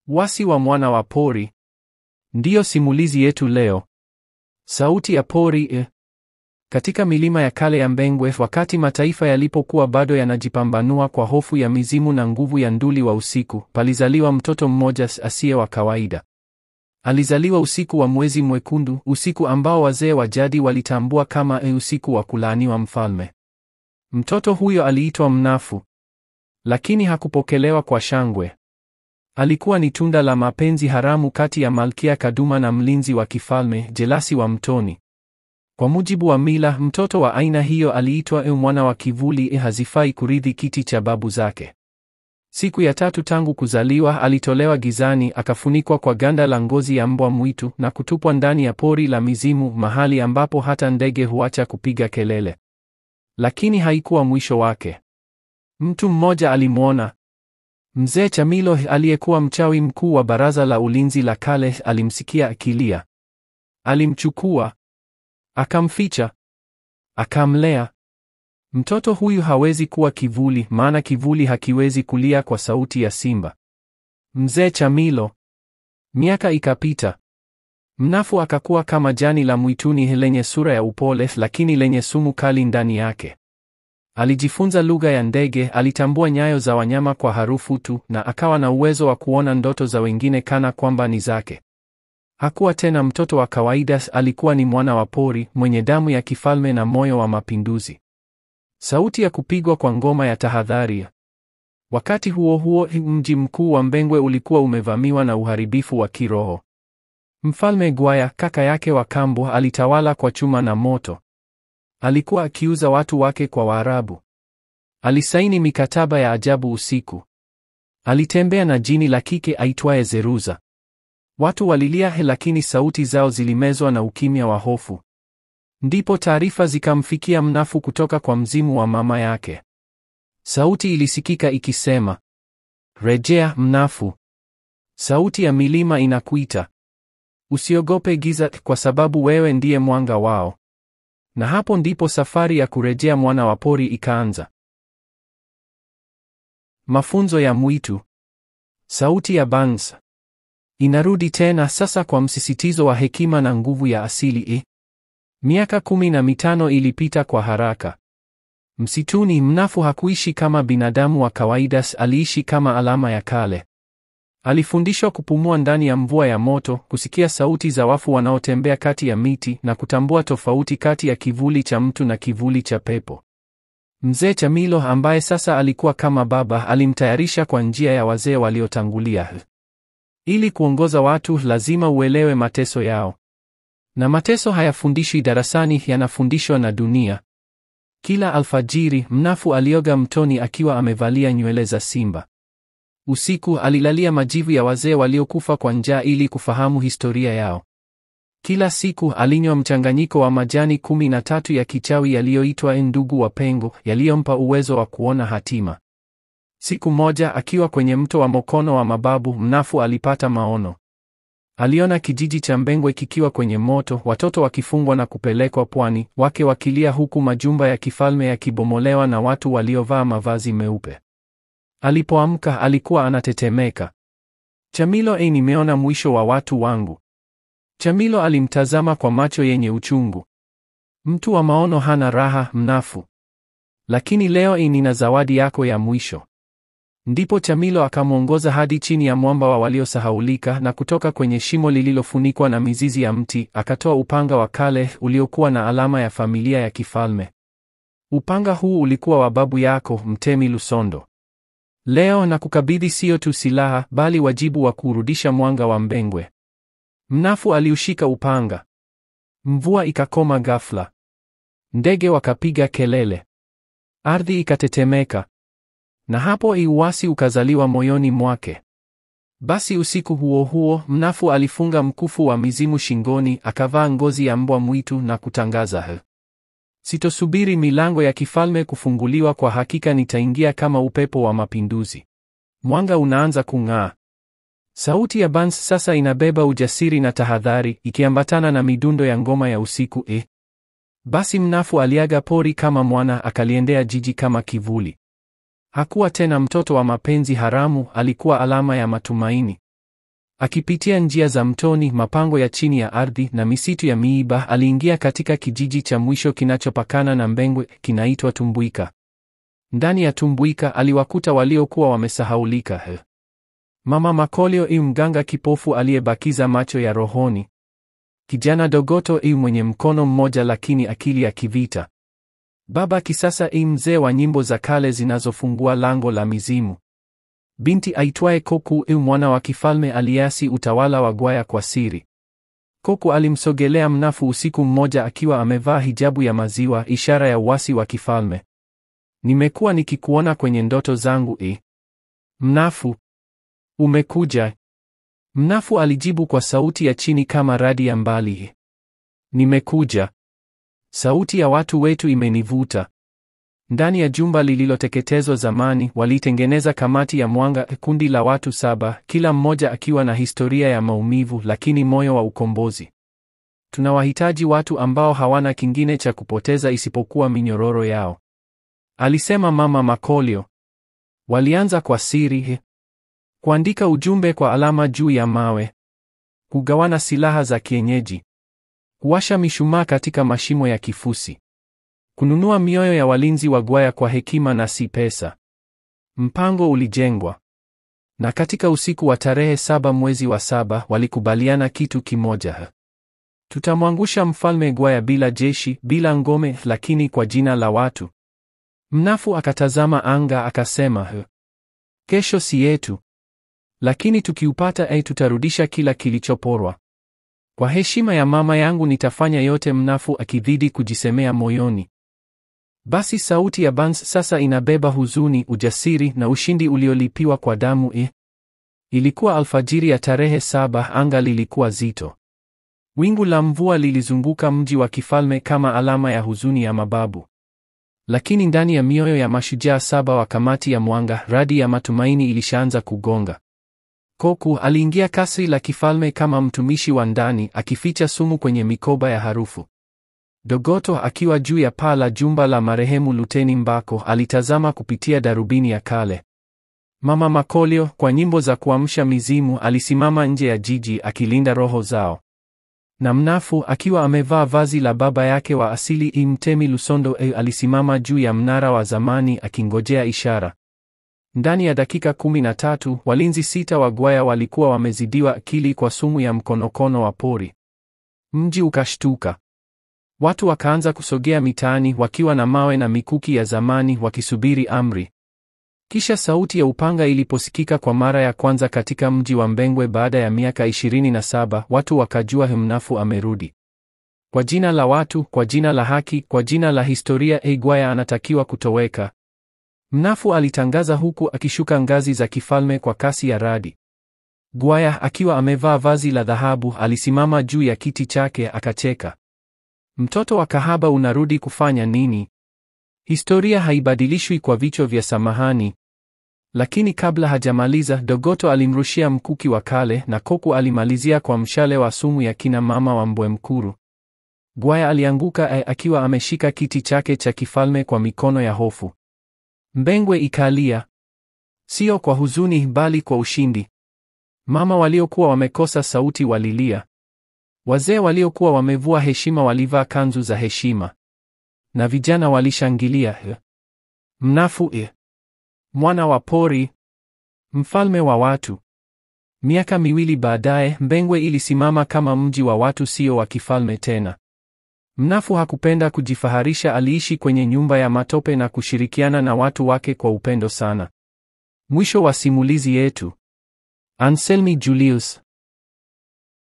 Uasi wa mwana wa pori. Ndiyo simulizi yetu leo. Sauti ya pori. Katika milima ya kale ya Mbengwe, wakati mataifa yalipokuwa bado yanajipambanua kwa hofu ya mizimu na nguvu ya nduli wa usiku, palizaliwa mtoto mmoja asiye wa kawaida. Alizaliwa usiku wa mwezi mwekundu, usiku ambao wazee wa jadi walitambua kama usiku wa kulaaniwa mfalme. Mtoto huyo aliitwa Mnafu, lakini hakupokelewa kwa shangwe. Alikuwa ni tunda la mapenzi haramu kati ya Malkia Kaduma na mlinzi wa kifalme, Jelasi wa Mtoni. Kwa mujibu wa mila, mtoto wa aina hiyo aliitwa mwana wa kivuli, hazifai kurithi kiti cha babu zake. Siku ya 3 tangu kuzaliwa alitolewa gizani, akafunikwa kwa ganda la ngozi ya mbwa mwitu na kutupwa ndani ya pori la mizimu, mahali ambapo hata ndege huacha kupiga kelele. Lakini haikuwa mwisho wake. Mtu mmoja alimwona. Mzee Chamilo aliyekuwa mchawi mkuu wa baraza la ulinzi la kale alimsikia akilia. Alimchukua, akamficha, akamlea. Mtoto huyu hawezi kuwa kivuli, maana kivuli hakiwezi kulia kwa sauti ya simba. Mzee Chamilo. Miaka ikapita. Mnafu akakuwa kama jani la mwituni lenye sura ya upole lakini lenye sumu kali ndani yake. Alijifunza lugha ya ndege, alitambua nyayo za wanyama kwa harufu tu, na akawa na uwezo wa kuona ndoto za wengine kana kwamba ni zake. Hakuwa tena mtoto wa kawaida, alikuwa ni mwana wa pori, mwenye damu ya kifalme na moyo wa mapinduzi. Sauti ya kupigwa kwa ngoma ya tahadhari. Wakati huo huo, mji mkuu wa Mbengwe ulikuwa umevamiwa na uharibifu wa kiroho. Mfalme Gwaya, kaka yake wa kambo, alitawala kwa chuma na moto. Alikuwa akiuza watu wake kwa Waarabu. Alisaini mikataba ya ajabu usiku. Alitembea na jini la kike aitwaye Zeruza. Watu walilia, lakini sauti zao zilimezwa na ukimya wa hofu. Ndipo taarifa zikamfikia Mnafu kutoka kwa mzimu wa mama yake. Sauti ilisikika ikisema, "Rejea Mnafu. Sauti ya milima inakuita. Usiogope giza, kwa sababu wewe ndiye mwanga wao." Na hapo ndipo safari ya kurejea mwana wa pori ikaanza. Mafunzo ya mwitu. Sauti ya Bangs inarudi tena, sasa kwa msisitizo wa hekima na nguvu ya asili. Miaka 15 ilipita kwa haraka. Msituni, Mnafu hakuishi kama binadamu wa kawaida, aliishi kama alama ya kale. Alifundishwa kupumua ndani ya mvua ya moto, kusikia sauti za wafu wanaotembea kati ya miti, na kutambua tofauti kati ya kivuli cha mtu na kivuli cha pepo. Mzee Chamilo, ambaye sasa alikuwa kama baba, alimtayarisha kwa njia ya wazee waliotangulia. Ili kuongoza watu, lazima uelewe mateso yao. Na mateso hayafundishwi darasani, yanafundishwa na dunia. Kila alfajiri, Mnafu alioga mtoni akiwa amevalia nywele za simba. Usiku alilalia majivu ya wazee waliokufa kwa njaa ili kufahamu historia yao. Kila siku alinywa mchanganyiko wa majani 13 ya kichawi yaliyoitwa ndugu wa pengo, yaliyompa uwezo wa kuona hatima. Siku moja akiwa kwenye mto wa Mokono wa mababu, Mnafu alipata maono. Aliona kijiji cha Mbengwe kikiwa kwenye moto, watoto wakifungwa na kupelekwa pwani, wake wakilia, huku majumba ya kifalme yakibomolewa na watu waliovaa mavazi meupe. Alipoamka alikuwa anatetemeka. Chamilo, nimeona mwisho wa watu wangu. Chamilo alimtazama kwa macho yenye uchungu. Mtu wa maono hana raha, Mnafu. Lakini leo nina zawadi yako ya mwisho. Ndipo Chamilo akamwongoza hadi chini ya mwamba wa waliosahaulika, na kutoka kwenye shimo lililofunikwa na mizizi ya mti, akatoa upanga wa kale uliokuwa na alama ya familia ya kifalme. Upanga huu ulikuwa wa babu yako, Mtemi Lusondo. Leo nakukabidhi sio tu silaha, bali wajibu wa kurudisha mwanga wa Mbengwe. Mnafu aliushika upanga. Mvua ikakoma ghafla. Ndege wakapiga kelele. Ardhi ikatetemeka. Na hapo uasi ukazaliwa moyoni mwake. Basi usiku huo huo, Mnafu alifunga mkufu wa mizimu shingoni, akavaa ngozi ya mbwa mwitu na kutangaza, "Sitosubiri milango ya kifalme kufunguliwa, kwa hakika nitaingia kama upepo wa mapinduzi." Mwanga unaanza kung'aa. Sauti ya Bangs sasa inabeba ujasiri na tahadhari, ikiambatana na midundo ya ngoma ya usiku. Basi Mnafu aliaga pori kama mwana, akaliendea jiji kama kivuli. Hakuwa tena mtoto wa mapenzi haramu, alikuwa alama ya matumaini. Akipitia njia za mtoni, mapango ya chini ya ardhi na misitu ya miiba, aliingia katika kijiji cha mwisho kinachopakana na Mbengwe, kinaitwa Tumbuika. Ndani ya Tumbuika aliwakuta waliokuwa wamesahaulika. Mama Makolio, mganga kipofu aliyebakiza macho ya rohoni. Kijana Dogoto, mwenye mkono mmoja lakini akili ya kivita. Baba Kisasa, mzee wa nyimbo za kale zinazofungua lango la mizimu. Binti aitwaye Koku, mwana wa kifalme aliasi utawala wa Gwaya kwa siri. Koku alimsogelea Mnafu usiku mmoja akiwa amevaa hijabu ya maziwa, ishara ya uasi wa kifalme. Nimekuwa nikikuona kwenye ndoto zangu. Mnafu, umekuja? Mnafu alijibu kwa sauti ya chini kama radi ya mbali. Nimekuja. Sauti ya watu wetu imenivuta. Ndani ya jumba lililoteketezwa zamani, walitengeneza kamati ya mwanga, kundi la watu 7, kila mmoja akiwa na historia ya maumivu lakini moyo wa ukombozi. Tunawahitaji watu ambao hawana kingine cha kupoteza isipokuwa minyororo yao, alisema Mama Makolio. Walianza kwa siri, kuandika ujumbe kwa alama juu ya mawe, kugawana silaha za kienyeji, kuwasha mishumaa katika mashimo ya kifusi, kununua mioyo ya walinzi wa Gwaya kwa hekima na si pesa. Mpango ulijengwa. Na katika usiku wa tarehe 7 mwezi wa 7 walikubaliana kitu kimoja. Tutamwangusha mfalme Gwaya bila jeshi, bila ngome, lakini kwa jina la watu. Mnafu akatazama anga akasema, kesho si yetu. Lakini tukiupata tutarudisha kila kilichoporwa. Kwa heshima ya mama yangu nitafanya yote, Mnafu akidhidi kujisemea moyoni. Basi sauti ya Bans sasa inabeba huzuni, ujasiri na ushindi uliolipiwa kwa damu. Ilikuwa alfajiri ya tarehe 7, anga lilikuwa zito. Wingu la mvua lilizunguka mji wa kifalme kama alama ya huzuni ya mababu. Lakini ndani ya mioyo ya mashujaa 7 wa kamati ya mwanga, radi ya matumaini ilishaanza kugonga. Koku aliingia kasri la kifalme kama mtumishi wa ndani, akificha sumu kwenye mikoba ya harufu. Dogoto akiwa juu ya paa la jumba la marehemu Luteni Mbako alitazama kupitia darubini ya kale. Mama Makolio, kwa nyimbo za kuamsha mizimu, alisimama nje ya jiji akilinda roho zao. Na Mnafu akiwa amevaa vazi la baba yake wa asili Mtemi Lusondo alisimama juu ya mnara wa zamani akingojea ishara. Ndani ya dakika 13 walinzi 6 wa Gwaya walikuwa wamezidiwa akili kwa sumu ya mkonokono wa pori. Mji ukashtuka. Watu wakaanza kusogea mitaani wakiwa na mawe na mikuki ya zamani wakisubiri amri. Kisha sauti ya upanga iliposikika kwa mara ya kwanza katika mji wa Mbengwe baada ya miaka 27, watu wakajua Mnafu amerudi. Kwa jina la watu, kwa jina la haki, kwa jina la historia, Gwaya anatakiwa kutoweka. Mnafu alitangaza huku akishuka ngazi za kifalme kwa kasi ya radi. Gwaya akiwa amevaa vazi la dhahabu alisimama juu ya kiti chake akacheka. Mtoto wa kahaba, unarudi kufanya nini? Historia haibadilishwi kwa vichwa vya samahani. Lakini kabla hajamaliza, Dogoto alimrushia mkuki wa kale na Koku alimalizia kwa mshale wa sumu ya kina mama wa Mbwe Mkuru. Gwaya alianguka akiwa ameshika kiti chake cha kifalme kwa mikono ya hofu. Mbengwe ikalia. Sio kwa huzuni bali kwa ushindi. Mama waliokuwa wamekosa sauti walilia. Wazee waliokuwa wamevua heshima walivaa kanzu za heshima. Na vijana walishangilia. Mnafu mwana wa pori, mfalme wa watu. Miaka 2 baadaye, Mbengwe ilisimama kama mji wa watu, sio wa kifalme tena. Mnafu hakupenda kujifaharisha, aliishi kwenye nyumba ya matope na kushirikiana na watu wake kwa upendo sana. Mwisho wa simulizi yetu. Anselmi Julius.